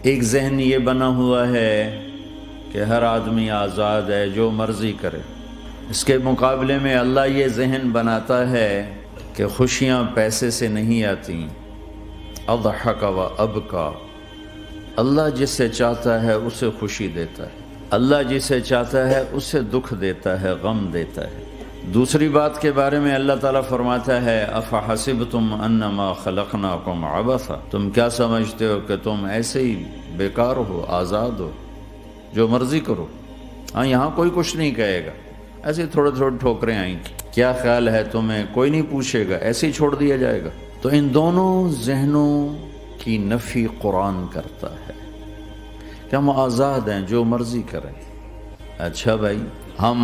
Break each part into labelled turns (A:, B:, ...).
A: ایک ذہن یہ بنا ہوا ہے کہ ہر آدمی آزاد ہے، جو مرضی کرے۔ اس کے مقابلے میں اللہ یہ ذہن بناتا ہے کہ خوشیاں پیسے سے نہیں آتی۔ اضحک و ابکا، اللہ جسے چاہتا ہے اسے خوشی دیتا ہے، اللہ جسے چاہتا ہے اسے دکھ دیتا ہے، غم دیتا ہے۔ دوسری بات کے بارے میں اللہ تعالیٰ فرماتا ہے افحسبتم انما خلقناکم عبثا، تم کیا سمجھتے ہو کہ تم ایسے ہی بیکار ہو، آزاد ہو، جو مرضی کرو۔ ہاں یہاں کوئی کچھ نہیں کہے گا، ایسے تھوڑے تھوڑے ٹھوکریں آئیں گی، کیا خیال ہے تمہیں، کوئی نہیں پوچھے گا، ایسے ہی چھوڑ دیا جائے گا۔ تو ان دونوں ذہنوں کی نفی قرآن کرتا ہے کہ ہم آزاد ہیں، جو مرضی کریں۔ اچھا بھائی، ہم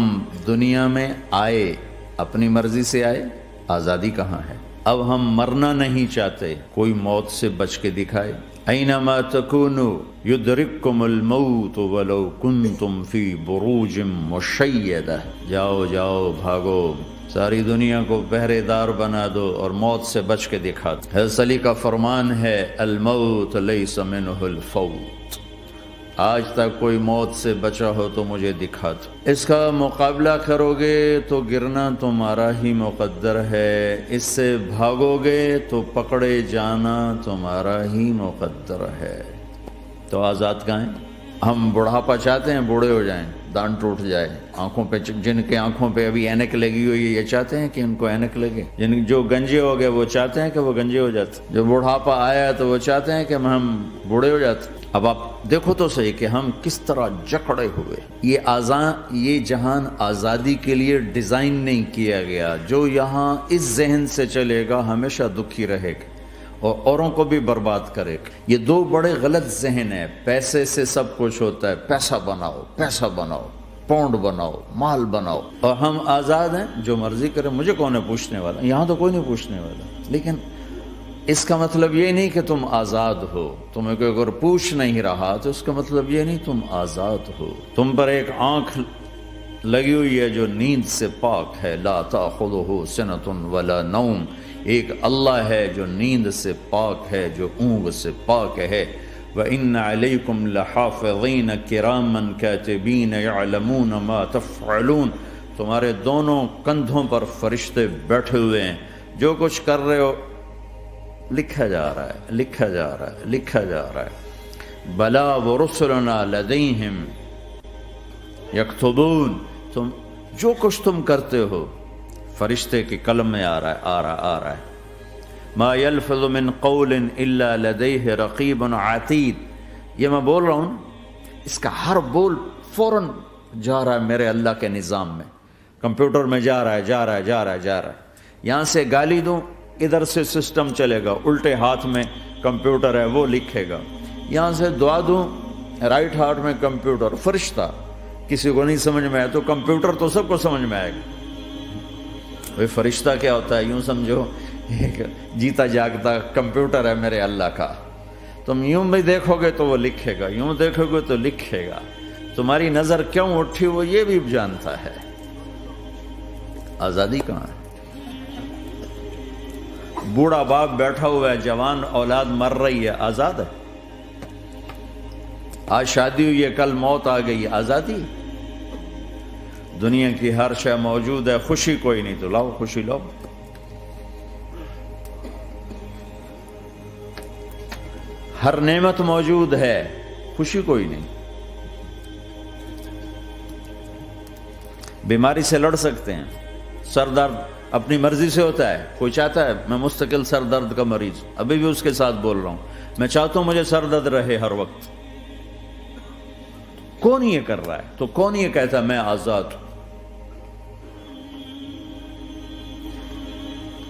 A: دنیا میں آئے اپنی مرضی سے آئے، آزادی کہاں ہے؟ اب ہم مرنا نہیں چاہتے، کوئی موت سے بچ کے دکھائے۔ اینما تکونوا یدرککم الموت ولو کنتم فی بروج مشیدہ، جاؤ جاؤ بھاگو، ساری دنیا کو پہرے دار بنا دو اور موت سے بچ کے دکھا دو۔ حضرت علی کا فرمان ہے الموت لیس منہ الفوت، آج تک کوئی موت سے بچا ہو تو مجھے دکھا دو۔ اس کا مقابلہ کرو گے تو گرنا تمہارا ہی مقدر ہے، اس سے بھاگو گے تو پکڑے جانا تمہارا ہی مقدر ہے۔ تو آزاد کہاں ہیں؟ ہم بڑھاپا چاہتے ہیں، بوڑھے ہو جائیں، دان ٹوٹ جائے، آنکھوں پہ، جن کے آنکھوں پہ ابھی اینک لگی ہوئی ہے یہ چاہتے ہیں کہ ان کو اینک لگے، جو گنجے ہو گئے وہ چاہتے ہیں کہ وہ گنجے ہو جاتے، جو بڑھاپا آیا تو وہ چاہتے ہیں کہ ہم بوڑھے ہو جاتے۔ اب آپ دیکھو تو صحیح کہ ہم کس طرح جکڑے ہوئے۔ یہ جہان آزادی کے لیے ڈیزائن نہیں کیا گیا، جو یہاں اس ذہن سے چلے گا ہمیشہ دکھی رہے گا اور اوروں کو بھی برباد کرے گا۔ یہ دو بڑے غلط ذہن ہیں۔ پیسے سے سب کچھ ہوتا ہے، پیسہ بناؤ، پیسہ بناؤ، پونڈ بناؤ، مال بناؤ، اور ہم آزاد ہیں، جو مرضی کریں، مجھے کون ہے پوچھنے والا؟ یہاں تو کوئی نہیں پوچھنے والا۔ لیکن اس کا مطلب یہ نہیں کہ تم آزاد ہو، تمہیں کوئی اگر پوچھ نہیں رہا تو اس کا مطلب یہ نہیں تم آزاد ہو۔ تم پر ایک آنکھ لگی ہوئی ہے جو نیند سے پاک ہے، لا تأخذہ سنۃ ولا نوم، ایک اللہ ہے جو نیند سے پاک ہے، جو اونگ سے پاک ہے۔ وَإِنَّ عَلَيْكُمْ لَحَافِظِينَ كِرَامًا كَاتِبِينَ يَعْلَمُونَ مَا تَفْعَلُونَ، تمہارے دونوں کندھوں پر فرشتے بیٹھے ہوئے ہیں، جو کچھ کر رہے ہو لکھا جا رہا ہے، لکھا جا رہا ہے، لکھا جا رہا ہے۔ بَلَا وَرُسُلُنَا لَدَيْهِمْ يَكْتُبُونَ، تم جو کچھ تم کرتے ہو فرشتے کے قلم میں آ رہا ہے۔ ما يلفظ من قول الا لديه رقیب عتید، یہ میں بول رہا ہوں، اس کا ہر بول فوراً جا رہا ہے میرے اللہ کے نظام میں، کمپیوٹر میں جا رہا ہے، جا رہا ہے، جا رہا ہے، جا رہا ہے۔ یہاں سے گالی دوں، ادھر سے سسٹم چلے گا، الٹے ہاتھ میں کمپیوٹر ہے وہ لکھے گا، یہاں سے دعا دوں، رائٹ ہاتھ میں کمپیوٹر، فرشتہ، کسی کو نہیں سمجھ میں آیا تو کمپیوٹر تو سب کو سمجھ میں آئے گا۔ وہ فرشتہ کیا ہوتا ہے؟ یوں سمجھو ایک جیتا جاگتا کمپیوٹر ہے میرے اللہ کا، تم یوں بھی دیکھو گے تو وہ لکھے گا، یوں دیکھو گے تو لکھے گا، تمہاری نظر کیوں اٹھی وہ یہ بھی جانتا ہے۔ آزادی کہاں ہے؟ بوڑھا باپ بیٹھا ہوا ہے، جوان اولاد مر رہی ہے، آزاد ہے؟ آج شادی ہوئی ہے، کل موت آ گئی، آزادی؟ دنیا کی ہر شے موجود ہے، خوشی کوئی نہیں تو لاؤ، خوشی لاؤ۔ ہر نعمت موجود ہے، خوشی کوئی نہیں۔ بیماری سے لڑ سکتے ہیں، سر درد اپنی مرضی سے ہوتا ہے، کوئی چاہتا ہے میں مستقل سر درد کا مریض، ابھی بھی اس کے ساتھ بول رہا ہوں، میں چاہتا ہوں مجھے سر درد رہے ہر وقت۔ کون یہ کر رہا ہے؟ تو کون یہ کہتا ہے میں آزاد ہوں؟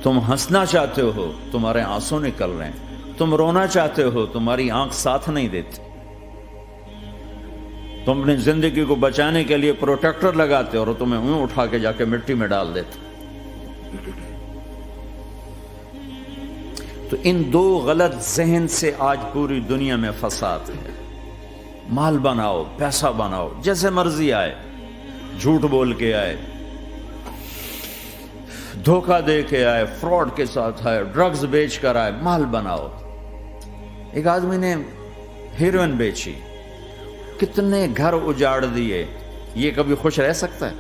A: تم ہنسنا چاہتے ہو، تمہارے آنسو نکل رہے ہیں، تم رونا چاہتے ہو، تمہاری آنکھ ساتھ نہیں دیتی، تم اپنی زندگی کو بچانے کے لیے پروٹیکٹر لگاتے ہو اور تمہیں اون اٹھا کے جا کے مٹی میں ڈال دیتے۔ تو ان دو غلط ذہن سے آج پوری دنیا میں فساد ہے۔ مال بناؤ، پیسہ بناؤ، جیسے مرضی آئے، جھوٹ بول کے آئے، دھوکہ دے کے آئے، فراڈ کے ساتھ آئے، ڈرگز بیچ کر آئے، مال بناؤ۔ ایک آدمی نے ہیروئن بیچی، کتنے گھر اجاڑ دیے، یہ کبھی خوش رہ سکتا ہے؟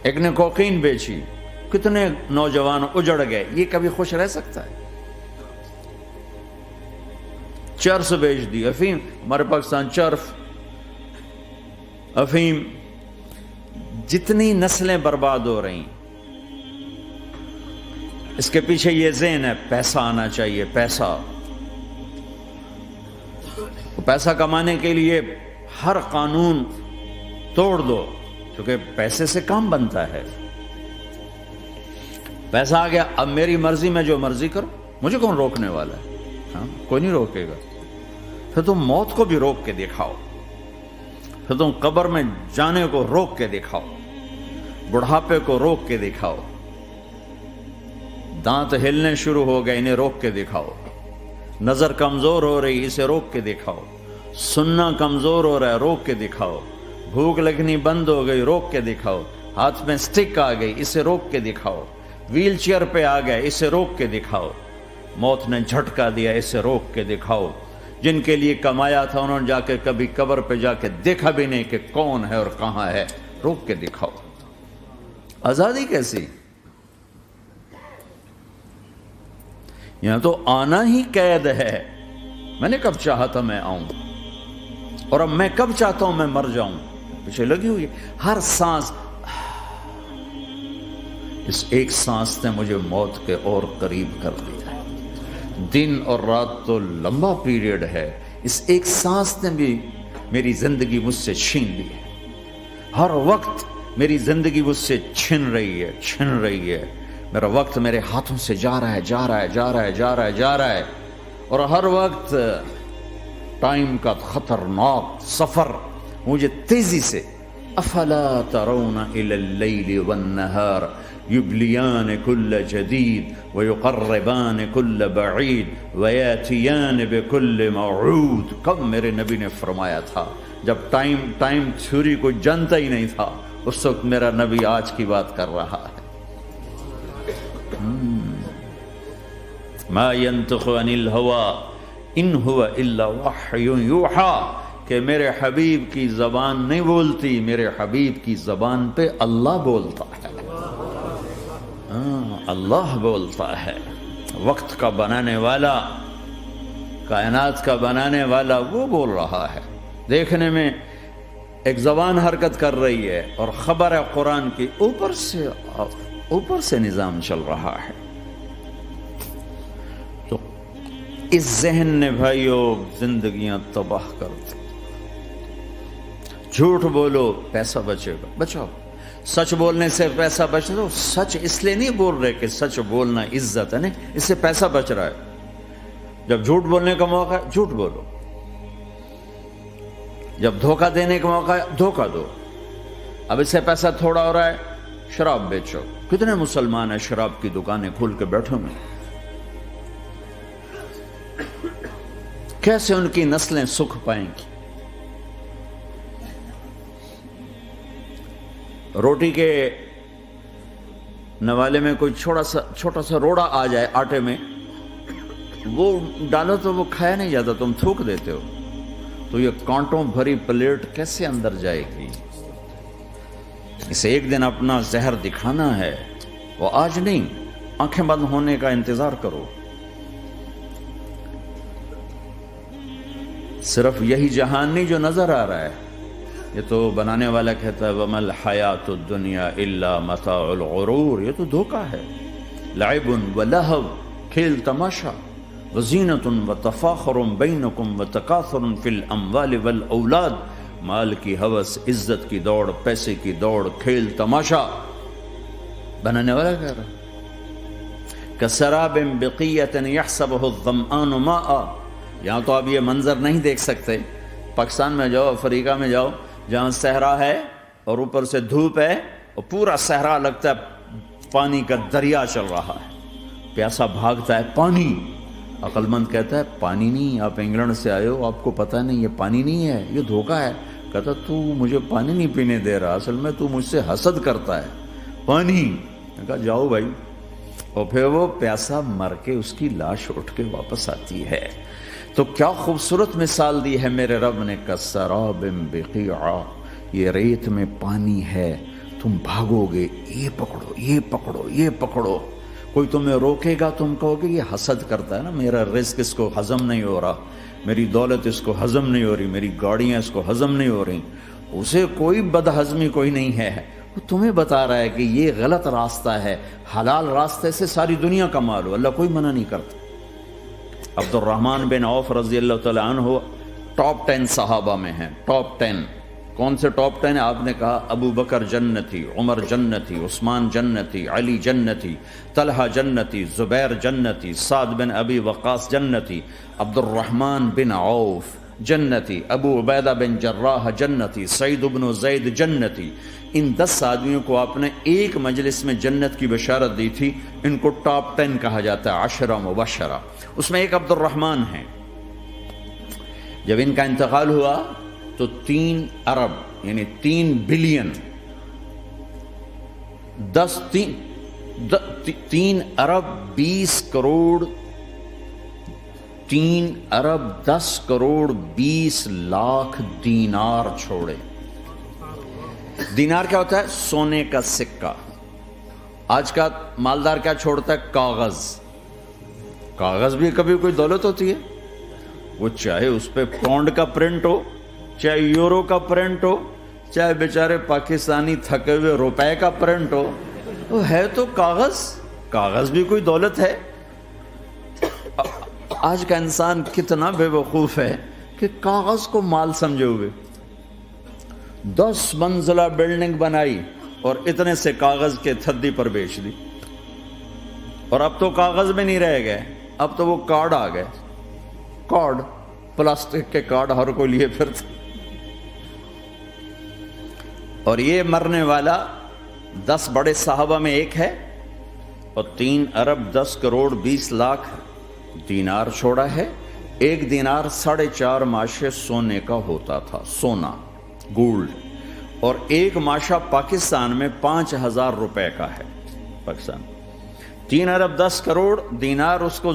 A: ایک نے کوکین بیچی، کتنے نوجوان اجڑ گئے، یہ کبھی خوش رہ سکتا ہے؟ چرس بیچ دی، افیم، ہمارے پاکستان چرس، افیم، جتنی نسلیں برباد ہو رہی، اس کے پیچھے یہ ذہن ہے پیسہ آنا چاہیے، پیسہ کمانے کے لیے ہر قانون توڑ دو، کیونکہ پیسے سے کام بنتا ہے۔ پیسہ آ گیا، اب میری مرضی میں جو مرضی کرو، مجھے کون روکنے والا ہے؟ ہاں، کوئی نہیں روکے گا۔ پھر تم موت کو بھی روک کے دکھاؤ، پھر تم قبر میں جانے کو روک کے دکھاؤ، بڑھاپے کو روک کے دکھاؤ، دانت ہلنے شروع ہو گئے، انہیں روک کے دکھاؤ، نظر کمزور ہو رہی، اسے روک کے دکھاؤ، سننا کمزور ہو رہا ہے، روک کے دکھاؤ، بھوک لگنی بند ہو گئی، روک کے دکھاؤ، ہاتھ میں سٹک آ گئی، اسے روک کے دکھاؤ، ویل چیئر پہ آ گئے، اسے روک کے دکھاؤ، موت نے جھٹکا دیا، اسے روک کے دکھاؤ۔ جن کے لیے کمایا تھا انہوں نے جا کے کبھی قبر پہ جا کے دیکھا بھی نہیں کہ کون ہے اور کہاں ہے، روک کے دکھاؤ۔ آزادی کیسی؟ یہاں تو آنا ہی قید ہے۔ میں نے کب چاہا تھا میں آؤں، اور اب میں کب چاہتا ہوں میں مر جاؤں، پیچھے لگی ہوئی ہر سانس۔ اس ایک سانس نے مجھے موت کے اور قریب کر دیا ہے۔ دن اور رات تو لمبا پیریڈ ہے، اس ایک سانس نے بھی میری زندگی مجھ سے چھین لی ہے۔ ہر وقت میری زندگی مجھ سے چھن رہی ہے۔ میرا وقت میرے ہاتھوں سے جا رہا ہے، اور ہر وقت ٹائم کا خطرناک سفر مجھے تیزی سے۔ افلا ترون الى اللیل والنہار یبلیان کل جدید ویقربان کل بعید ویاتیان بکل موعود۔ کب میرے نبی نے فرمایا تھا؟ جب ٹائم تھیوری کو جانتا ہی نہیں تھا، اس وقت میرا نبی آج کی بات کر رہا ہے۔ ما ينطق عن الهوى ان هو الا وحی یوحی، کہ میرے حبیب کی زبان نہیں بولتی، میرے حبیب کی زبان پہ اللہ بولتا ہے، اللہ بولتا ہے۔ وقت کا بنانے والا، کائنات کا بنانے والا وہ بول رہا ہے۔ دیکھنے میں ایک زبان حرکت کر رہی ہے اور خبر ہے قرآن کی، اوپر سے نظام چل رہا ہے۔ تو اس ذہن نے بھائیو زندگیاں تباہ کر دی۔ جھوٹ بولو پیسہ بچے گا، بچاؤ۔ سچ بولنے سے پیسہ بچ رہا، سچ اس لیے نہیں بول رہے کہ سچ بولنا عزت ہے، نہیں، اس سے پیسہ بچ رہا ہے۔ جب جھوٹ بولنے کا موقع ہے جھوٹ بولو، جب دھوکہ دینے کا موقع ہے دھوکہ دو۔ اب اس سے پیسہ تھوڑا ہو رہا ہے، شراب بیچو۔ کتنے مسلمان ہیں شراب کی دکانیں کھول کے بیٹھے ہوئے، کیسے ان کی نسلیں سکھ پائیں گی؟ روٹی کے نوالے میں کوئی چھوٹا سا روڑا آ جائے آٹے میں، وہ ڈالو تو وہ کھایا نہیں جاتا، تم تھوک دیتے ہو، تو یہ کانٹوں بھری پلیٹ کیسے اندر جائے گی؟ اسے ایک دن اپنا زہر دکھانا ہے، وہ آج نہیں، آنکھیں بند ہونے کا انتظار کرو۔ صرف یہی جہان نہیں جو نظر آ رہا ہے، یہ تو بنانے والا کہتا ہے وَمَا الْحَيَاةُ الدُّنْيَا إِلَّا مَتَاعُ الْغُرُورِ، یہ تو دھوکہ ہے۔ لَعِبٌ وَلَهْوٌ، کھیل تماشا، وَزِینَةٌ وَتَفَاخُرٌ بَيْنَكُمْ وَتَكَاثُرٌ فِي الْأَمْوَالِ وَالْأَوْلَادِ، مال کی ہوس، عزت کی دوڑ، پیسے کی دوڑ، کھیل تماشا۔ بنانے والا کہہ رہا كَسَرَابٍ بِقِيَّةٍ يَحْسَبُهُ الظَّمْآنُ مَاءً، یہاں تو آپ یہ منظر نہیں دیکھ سکتے۔ پاکستان میں جاؤ، افریقہ میں جاؤ، جہاں صحرا ہے اور اوپر سے دھوپ ہے اور پورا صحرا لگتا ہے پانی کا دریا چل رہا ہے، پیاسا بھاگتا ہے پانی۔ عقل مند کہتا ہے پانی نہیں، آپ انگلینڈ سے آئے ہو، آپ کو پتہ نہیں یہ پانی نہیں ہے، یہ دھوکہ ہے۔ کہتا تو مجھے پانی نہیں پینے دے رہا، اصل میں تو مجھ سے حسد کرتا ہے، پانی۔ میں کہا جاؤ بھائی، اور پھر وہ پیاسا مر کے اس کی لاش اٹھ کے واپس آتی ہے۔ تو کیا خوبصورت مثال دی ہے میرے رب نے، کسراب بقیعہ، یہ ریت میں پانی ہے، تم بھاگو گے، یہ پکڑو یہ پکڑو یہ پکڑو، کوئی تمہیں روکے گا، تم کہو گے یہ حسد کرتا ہے نا، میرا رزق اس کو ہضم نہیں ہو رہا، میری دولت اس کو ہضم نہیں ہو رہی، میری گاڑیاں اس کو ہضم نہیں ہو رہی، اسے کوئی بد ہضمی کوئی نہیں ہے، وہ تمہیں بتا رہا ہے کہ یہ غلط راستہ ہے، حلال راستے سے ساری دنیا کا مال ہو، اللہ کوئی منع نہیں کرتا۔ عبد الرحمن بن عوف رضی اللہ تعالیٰ عنہ ٹاپ 10 صحابہ میں ہیں، ٹاپ 10۔ کون سے ٹاپ 10 آپ نے کہا؟ ابو بکر جنتی، عمر جنتی، عثمان جنتی، علی جنتی، طلحہ جنتی، زبیر جنتی، سعد بن ابی وقاص جنتی، عبد الرحمن بن عوف جنتی، ابو عبیدہ بن جراح جنتی، سعید بن زید جنتی۔ ان 10 آدمیوں کو آپ نے ایک مجلس میں جنت کی بشارت دی تھی، ان کو ٹاپ 10 کہا جاتا ہے، 10 مبشرہ، اس میں ایک عبد الرحمن ہے۔ جب ان کا انتقال ہوا تو 3 ارب یعنی 3 بلین 3 ارب 20 کروڑ 3 ارب 10 کروڑ 20 لاکھ دینار چھوڑے۔ دینار کیا ہوتا ہے؟ سونے کا سکہ۔ آج کا مالدار کیا چھوڑتا ہے؟ کاغذ۔ کاغذ بھی کبھی کوئی دولت ہوتی ہے، وہ چاہے اس پہ پاؤنڈ کا پرنٹ ہو، چاہے یورو کا پرنٹ ہو، چاہے بیچارے پاکستانی تھکے ہوئے روپے کا پرنٹ ہو، وہ ہے تو کاغذ۔ کاغذ بھی کوئی دولت ہے۔ آج کا انسان کتنا بے وقوف ہے کہ کاغذ کو مال سمجھے ہوئے 10 منزلہ بلڈنگ بنائی اور اتنے سے کاغذ کے تھدی پر بیچ دی، اور اب تو کاغذ میں نہیں رہ گئے، اب تو وہ کارڈ آ گئے، کارڈ، پلاسٹک کے کارڈ ہر کوئی لیے پھرتا۔ اور یہ مرنے والا 10 بڑے صحابہ میں ایک ہے، اور 3 ارب 10 کروڑ 20 لاکھ دینار چھوڑا ہے۔ ایک دینار 4.5 ماشے سونے کا ہوتا تھا، سونا، گولڈ، اور ایک ماشا پاکستان میں 5,000 روپے کا ہے۔ پاکستان 3 ارب 10 کروڑ دینار، اس کو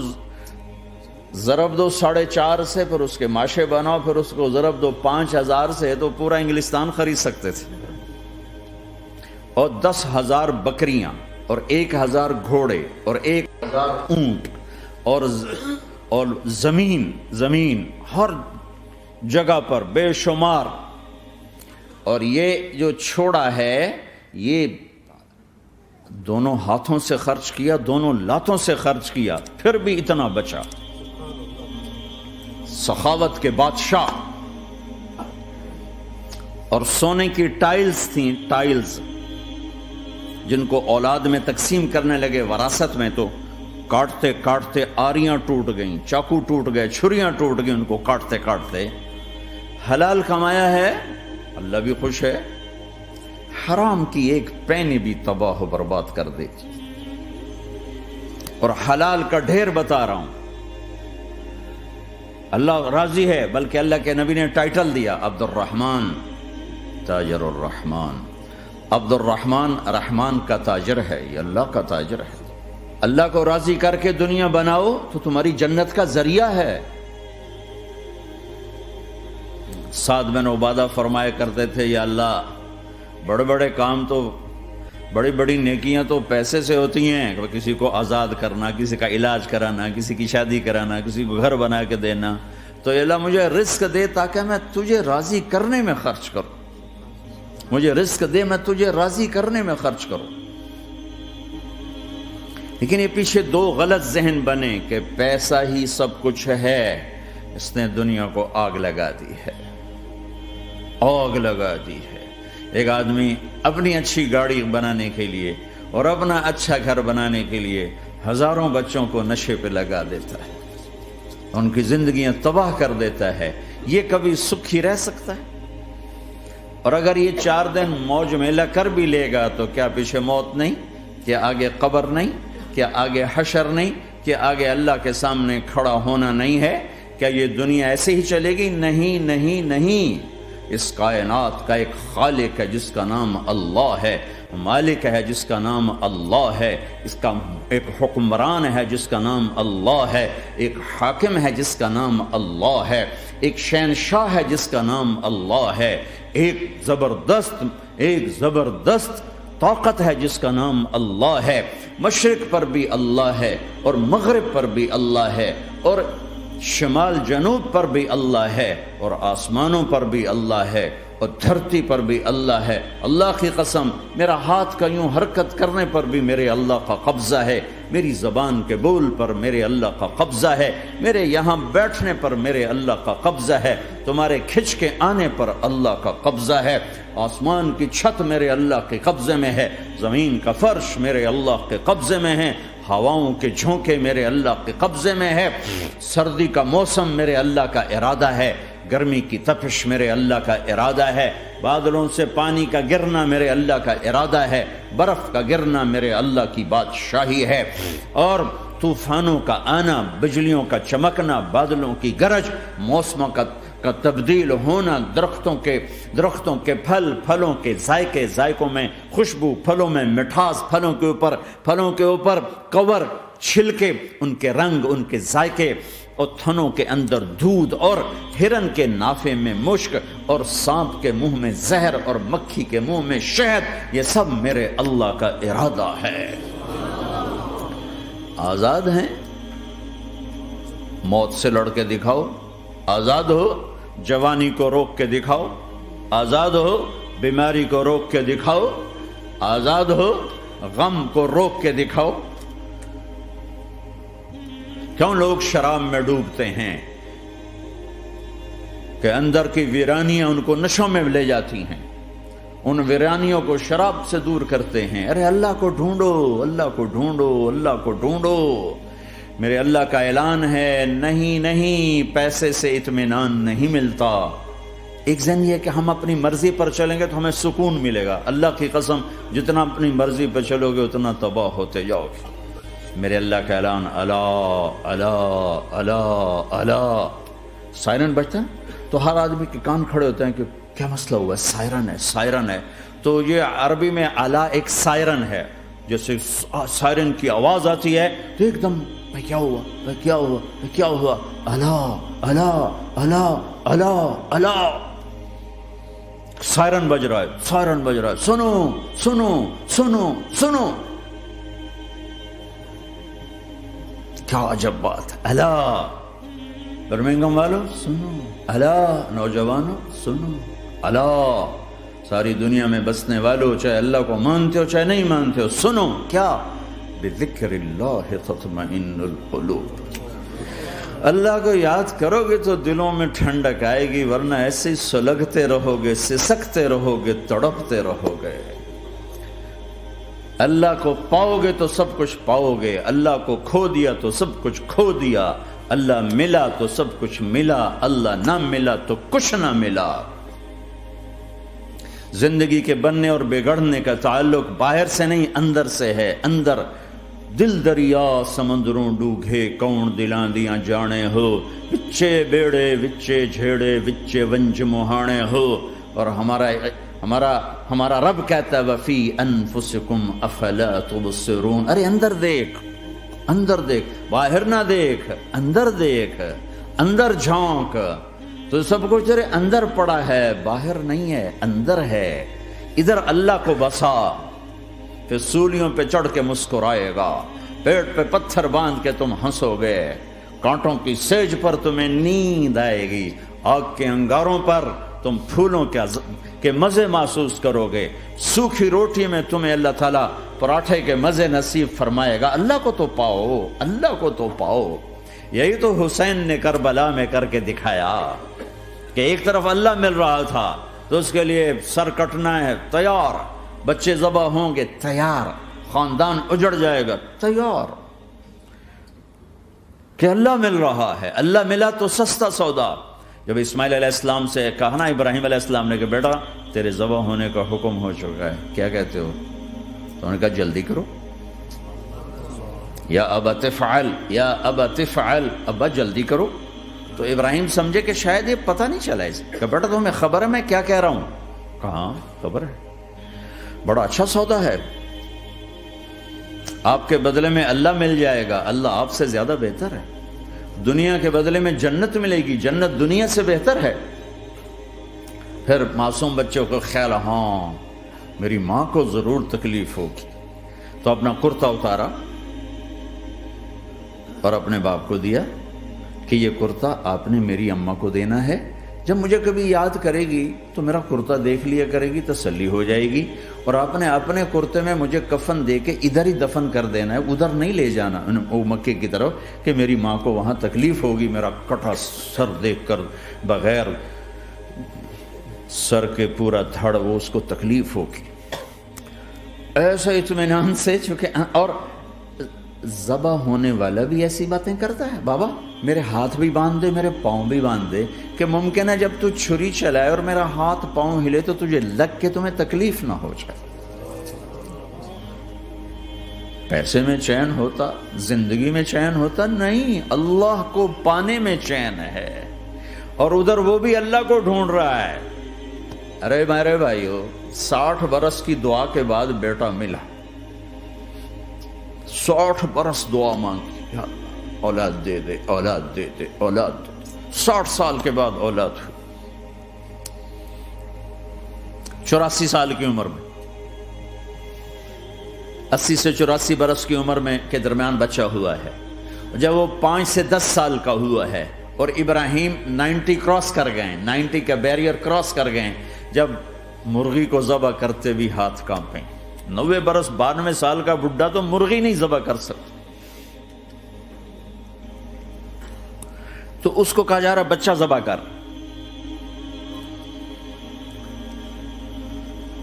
A: ضرب دو 4.5 سے، پھر اس کے ماشے بناؤ، پھر اس کو ضرب دو 5,000 سے، تو پورا انگلستان خرید سکتے تھے۔ اور 10,000 بکریاں، اور 1,000 گھوڑے، اور 1,000 اونٹ، اور زمین ہر جگہ پر بے شمار۔ اور یہ جو چھوڑا ہے، یہ دونوں ہاتھوں سے خرچ کیا، دونوں لاتوں سے خرچ کیا، پھر بھی اتنا بچا۔ سخاوت کے بادشاہ۔ اور سونے کی ٹائلز تھیں، ٹائلز، جن کو اولاد میں تقسیم کرنے لگے وراثت میں، تو کاٹتے کاٹتے آریاں ٹوٹ گئیں، چاقو ٹوٹ گئے، چھریاں ٹوٹ گئیں، ان کو کاٹتے کاٹتے۔ حلال کمایا ہے، اللہ بھی خوش ہے، حرام کی ایک پینی بھی تباہ و برباد کر دے۔ اور حلال کا ڈھیر بتا رہا ہوں، اللہ راضی ہے، بلکہ اللہ کے نبی نے ٹائٹل دیا، عبد الرحمن تاجر الرحمن۔ عبد الرحمن رحمان کا تاجر ہے، یہ اللہ کا تاجر ہے۔ اللہ کو راضی کر کے دنیا بناؤ تو تمہاری جنت کا ذریعہ ہے۔ سعد بن عبادہ فرمایا کرتے تھے، یا اللہ، بڑے بڑے کام تو، بڑی بڑی نیکیاں تو پیسے سے ہوتی ہیں، کسی کو آزاد کرنا، کسی کا علاج کرانا، کسی کی شادی کرانا، کسی کو گھر بنا کے دینا، تو اللہ مجھے رزق دے تاکہ میں تجھے راضی کرنے میں خرچ کروں، مجھے رزق دے میں تجھے راضی کرنے میں خرچ کروں۔ لیکن یہ پیچھے 2 غلط ذہن بنے کہ پیسہ ہی سب کچھ ہے، اس نے دنیا کو آگ لگا دی ہے، آگ لگا دی ہے۔ ایک آدمی اپنی اچھی گاڑی بنانے کے لیے اور اپنا اچھا گھر بنانے کے لیے ہزاروں بچوں کو نشے پہ لگا دیتا ہے، ان کی زندگیاں تباہ کر دیتا ہے۔ یہ کبھی سکھی رہ سکتا ہے؟ اور اگر یہ 4 دن موج میلہ کر بھی لے گا تو کیا پیچھے موت نہیں؟ کیا آگے قبر نہیں؟ کیا آگے حشر نہیں؟ کیا آگے اللہ کے سامنے کھڑا ہونا نہیں ہے؟ کیا یہ دنیا ایسے ہی چلے گی؟ نہیں نہیں نہیں، اس کائنات کا ایک خالق ہے جس کا نام اللہ ہے، مالک ہے جس کا نام اللہ ہے، اس کا ایک حکمران ہے جس کا نام اللہ ہے، ایک حاکم ہے جس کا نام اللہ ہے، ایک شہنشاہ ہے جس کا نام اللہ ہے، ایک زبردست طاقت ہے جس کا نام اللہ ہے، مشرق پر بھی اللہ ہے اور مغرب پر بھی اللہ ہے اور شمال جنوب پر بھی اللہ ہے اور آسمانوں پر بھی اللہ ہے اور دھرتی پر بھی اللہ ہے۔ اللہ کی قسم، میرا ہاتھ کا یوں حرکت کرنے پر بھی میرے اللہ کا قبضہ ہے، میری زبان کے بول پر میرے اللہ کا قبضہ ہے، میرے یہاں بیٹھنے پر میرے اللہ کا قبضہ ہے، تمہارے کھچ کے آنے پر اللہ کا قبضہ ہے، آسمان کی چھت میرے اللہ کے قبضے میں ہے، زمین کا فرش میرے اللہ کے قبضے میں ہے، ہواؤں کے جھونکے میرے اللہ کے قبضے میں ہے، سردی کا موسم میرے اللہ کا ارادہ ہے، گرمی کی تپش میرے اللہ کا ارادہ ہے، بادلوں سے پانی کا گرنا میرے اللہ کا ارادہ ہے، برف کا گرنا میرے اللہ کی بادشاہی ہے، اور طوفانوں کا آنا، بجلیوں کا چمکنا، بادلوں کی گرج، موسموں کا تبدیل ہونا، درختوں کے پھلوں کے ذائقوں میں خوشبو، پھلوں میں مٹھاس، پھلوں کے اوپر کور، چھلکے، ان کے رنگ، ان کے ذائقے، اور تھنوں کے اندر دودھ، اور ہرن کے نافے میں مشک، اور سانپ کے منہ میں زہر، اور مکھی کے منہ میں شہد، یہ سب میرے اللہ کا ارادہ ہے۔ آزاد ہیں؟ موت سے لڑ کے دکھاؤ، آزاد ہو، جوانی کو روک کے دکھاؤ، آزاد ہو، بیماری کو روک کے دکھاؤ، آزاد ہو، غم کو روک کے دکھاؤ۔ کیوں لوگ شراب میں ڈوبتے ہیں؟ کہ اندر کی ویرانیاں ان کو نشوں میں لے جاتی ہیں، ان ویرانیوں کو شراب سے دور کرتے ہیں۔ ارے اللہ کو ڈھونڈو، اللہ کو ڈھونڈو، اللہ کو ڈھونڈو۔ میرے اللہ کا اعلان ہے، نہیں پیسے سے اطمینان نہیں ملتا۔ ایک ذہن یہ کہ ہم اپنی مرضی پر چلیں گے تو ہمیں سکون ملے گا۔ اللہ کی قسم، جتنا اپنی مرضی پر چلو گے اتنا تباہ ہوتے جاؤ گے۔ میرے اللہ کا اعلان، الا الا الا الا، سائرن بجتا ہے تو ہر آدمی کے کان کھڑے ہوتے ہیں کہ کیا مسئلہ ہوا ہے، سائرن ہے۔ تو یہ عربی میں الا ایک سائرن ہے، جیسے سائرن کی آواز آتی ہے تو ایک دم کیا ہوا، الا الا الا الا الا، سائرن بج رہا ہے، سنو سنو سنو سنو۔ کیا عجب بات ہے، الا برمنگم والوں سنو، الا نوجوانوں سنو، الا ساری دنیا میں بسنے والوں، چاہے اللہ کو مانتے ہو چاہے نہیں مانتے ہو، سنو۔ کیا؟ بذکر اللہ تطمئن القلوب، اللہ کو یاد کرو گے تو دلوں میں ٹھنڈک آئے گی، ورنہ ایسے ہی سلگتے رہو گے، سسکتے رہو گے، تڑپتے رہو گے۔ اللہ کو پاؤ گے تو سب کچھ پاؤ گے، اللہ کو کھو دیا تو سب کچھ کھو دیا، اللہ ملا تو سب کچھ ملا، اللہ نہ ملا تو کچھ نہ ملا۔ زندگی کے بننے اور بگڑنے کا تعلق باہر سے نہیں اندر سے ہے۔ اندر دل دریا سمندروں ڈوگے، کون دلاں دیاں جانے ہو، وچے بیڑے وچے جھیڑے وچے ونج مہانے ہو۔ اور ہمارا رب کہتا ہے وفی انفسکم افلا تبصرون، ارے اندر دیکھ، باہر نہ دیکھ، اندر دیکھ، اندر جھونک، تو سب کچھ تیرے اندر پڑا ہے، باہر نہیں ہے، اندر ہے۔ ادھر اللہ کو بسا، پھر سولیوں پہ چڑھ کے مسکرائے گا، پیٹ پہ پتھر باندھ کے تم ہنسو گے، کانٹوں کی سیج پر تمہیں نیند آئے گی، آگ کے انگاروں پر تم پھولوں کے مزے محسوس کرو گے، سوکھی روٹی میں تمہیں اللہ تعالیٰ پراٹھے کے مزے نصیب فرمائے گا۔ اللہ کو تو پاؤ، اللہ کو تو پاؤ۔ یہی تو حسین نے کربلا میں کر کے دکھایا کہ ایک طرف اللہ مل رہا تھا تو اس کے لیے سر کٹنا ہے، تیار، بچے ذبح ہوں گے، تیار، خاندان اجڑ جائے گا، تیار، کہ اللہ مل رہا ہے۔ اللہ ملا تو سستا سودا۔ جب اسماعیل علیہ السلام سے کہا نا ابراہیم علیہ السلام نے کہ بیٹا تیرے ذبح ہونے کا حکم ہو چکا ہے، کیا کہتے ہو؟ تو انہوں نے کہا جلدی کرو، یا ابا تفعل، یا ابا تفعل، ابا جلدی کرو۔ تو ابراہیم سمجھے کہ شاید یہ پتہ نہیں چلا اسے کہ بیٹا تمہیں خبر ہے میں کیا کہہ رہا ہوں؟ کہاں خبر ہے، بڑا اچھا سودا ہے، آپ کے بدلے میں اللہ مل جائے گا، اللہ آپ سے زیادہ بہتر ہے، دنیا کے بدلے میں جنت ملے گی، جنت دنیا سے بہتر ہے۔ پھر معصوم بچوں کو خیال، ہاں میری ماں کو ضرور تکلیف ہوگی، تو اپنا کرتا اتارا اور اپنے باپ کو دیا کہ یہ کرتا آپ نے میری اماں کو دینا ہے، جب مجھے کبھی یاد کرے گی تو میرا کرتا دیکھ لیا کرے گی، تسلی ہو جائے گی، اور آپ نے اپنے کرتے میں مجھے کفن دے کے ادھر ہی دفن کر دینا ہے، ادھر نہیں لے جانا وہ مکے کی طرف کہ میری ماں کو وہاں تکلیف ہوگی، میرا کٹا سر دیکھ کر بغیر سر کے پورا دھڑ وہ اس کو تکلیف ہوگی۔ ایسا اطمینان سے، چونکہ اور ذبح ہونے والا بھی ایسی باتیں کرتا ہے، بابا میرے ہاتھ بھی باندھ دے، میرے پاؤں بھی باندھ دے، کہ ممکن ہے جب تو چھری چلائے اور میرا ہاتھ پاؤں ہلے تو تجھے لگ کے تمہیں تکلیف نہ ہو جائے۔ پیسے میں چین ہوتا، زندگی میں چین ہوتا نہیں، اللہ کو پانے میں چین ہے، اور ادھر وہ بھی اللہ کو ڈھونڈ رہا ہے۔ ارے میرے بھائیو، 60 برس کی دعا کے بعد بیٹا ملا، 60 برس دعا مانگی، یا اللہ اولاد دے دے، اولاد دے دے، اولاد دے دے، 60 سال کے بعد اولاد ہوئی، 84 سال کی عمر میں، 80 سے 84 برس کی عمر میں کے درمیان بچہ ہوا ہے۔ جب وہ 5 سے 10 سال کا ہوا ہے اور ابراہیم 90 کراس کر گئے، 90 کا بیریئر کراس کر گئے، جب مرغی کو ذبح کرتے بھی ہاتھ کانپیں، 90 برس 92 سال کا بڈھا تو مرغی نہیں ذبح کر سکتا، تو اس کو کہا جا رہا بچہ ذبح کر۔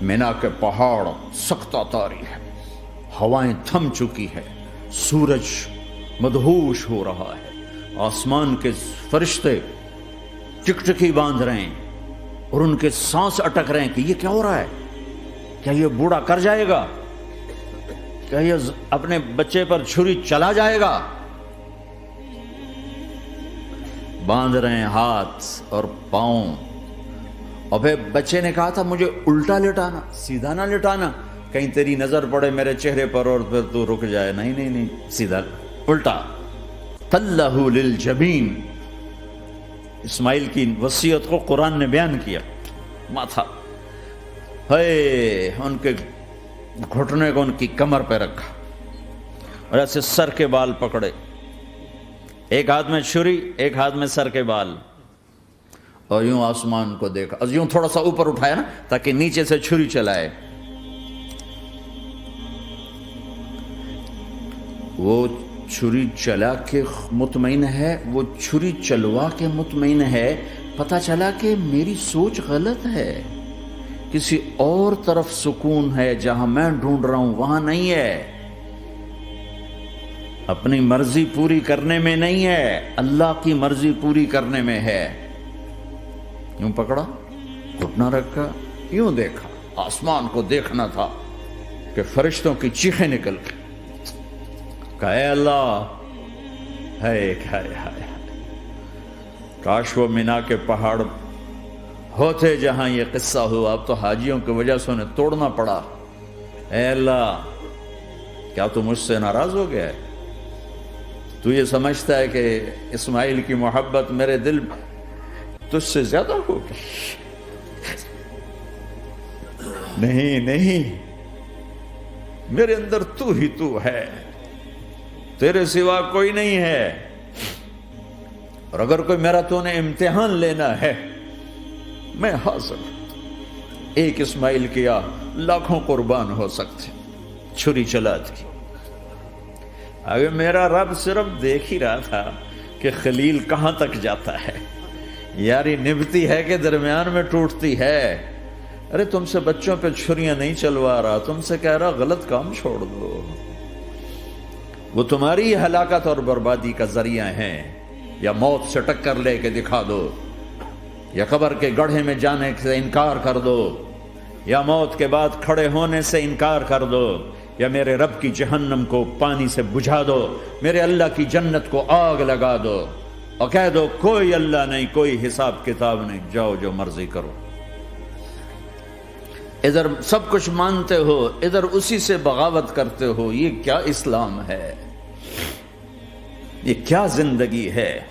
A: مینا کے پہاڑ سختہ تاری ہے، ہوائیں تھم چکی ہے، سورج مدہوش ہو رہا ہے، آسمان کے فرشتے ٹکٹکی باندھ رہے ہیں اور ان کے سانس اٹک رہے ہیں کہ یہ کیا ہو رہا ہے، کیا یہ بوڑھا کر جائے گا، کیا یہ اپنے بچے پر چھری چلا جائے گا؟ باندھ رہے ہیں ہاتھ اور پاؤں، اور پھر بچے نے کہا تھا مجھے الٹا لٹانا، سیدھا نہ لٹانا، کہیں تیری نظر پڑے میرے چہرے پر اور پھر تو رک جائے، نہیں نہیں نہیں، سیدھا الٹا۔ تلہ للجبین، اسماعیل کی وصیت کو قرآن نے بیان کیا، ماتھا ہے ان کے گھٹنے کو ان کی کمر پہ رکھا اور ایسے سر کے بال پکڑے، ایک ہاتھ میں چھری، ایک ہاتھ میں سر کے بال، اور یوں آسمان کو دیکھا، یوں تھوڑا سا اوپر اٹھایا نا تاکہ نیچے سے چھری چلائے۔ وہ چھری چلا کے مطمئن ہے، وہ چھری چلوا کے مطمئن ہے، پتہ چلا کہ میری سوچ غلط ہے، کسی اور طرف سکون ہے، جہاں میں ڈھونڈ رہا ہوں وہاں نہیں ہے، اپنی مرضی پوری کرنے میں نہیں ہے، اللہ کی مرضی پوری کرنے میں ہے۔ یوں پکڑا، گھٹنا رکھا، یوں دیکھا، آسمان کو دیکھنا تھا کہ فرشتوں کی چیخیں نکل گئی، کہ اے اللہ، ہائے ہائے ہائے، کاش وہ مینا کے پہاڑ ہوتے جہاں یہ قصہ ہوا، اب تو حاجیوں کی وجہ سے انہیں توڑنا پڑا۔ اے اللہ، کیا تو مجھ سے ناراض ہو گیا ہے؟ تو یہ سمجھتا ہے کہ اسماعیل کی محبت میرے دل تجھ سے زیادہ ہوگی؟ نہیں نہیں، میرے اندر تو ہی تو ہے، تیرے سوا کوئی نہیں ہے، اور اگر کوئی میرا تو نے امتحان لینا ہے میں حاضر ہوں۔ ایک اسماعیل کیا لاکھوں قربان ہو سکتے، چھری چلا دی۔ اگر میرا رب صرف دیکھ ہی رہا تھا کہ خلیل کہاں تک جاتا ہے، یاری نبھتی ہے کہ درمیان میں ٹوٹتی ہے۔ ارے تم سے بچوں پہ چھریاں نہیں چلوا رہا، تم سے کہہ رہا غلط کام چھوڑ دو، وہ تمہاری ہلاکت اور بربادی کا ذریعہ ہیں، یا موت سے ٹکر لے کے دکھا دو، یا قبر کے گڑھے میں جانے سے انکار کر دو، یا موت کے بعد کھڑے ہونے سے انکار کر دو، یا میرے رب کی جہنم کو پانی سے بجھا دو، میرے اللہ کی جنت کو آگ لگا دو۔ اور کہہ دو کوئی اللہ نہیں، کوئی حساب کتاب نہیں، جاؤ جو مرضی کرو۔ ادھر سب کچھ مانتے ہو، ادھر اسی سے بغاوت کرتے ہو۔ یہ کیا اسلام ہے؟ یہ کیا زندگی ہے؟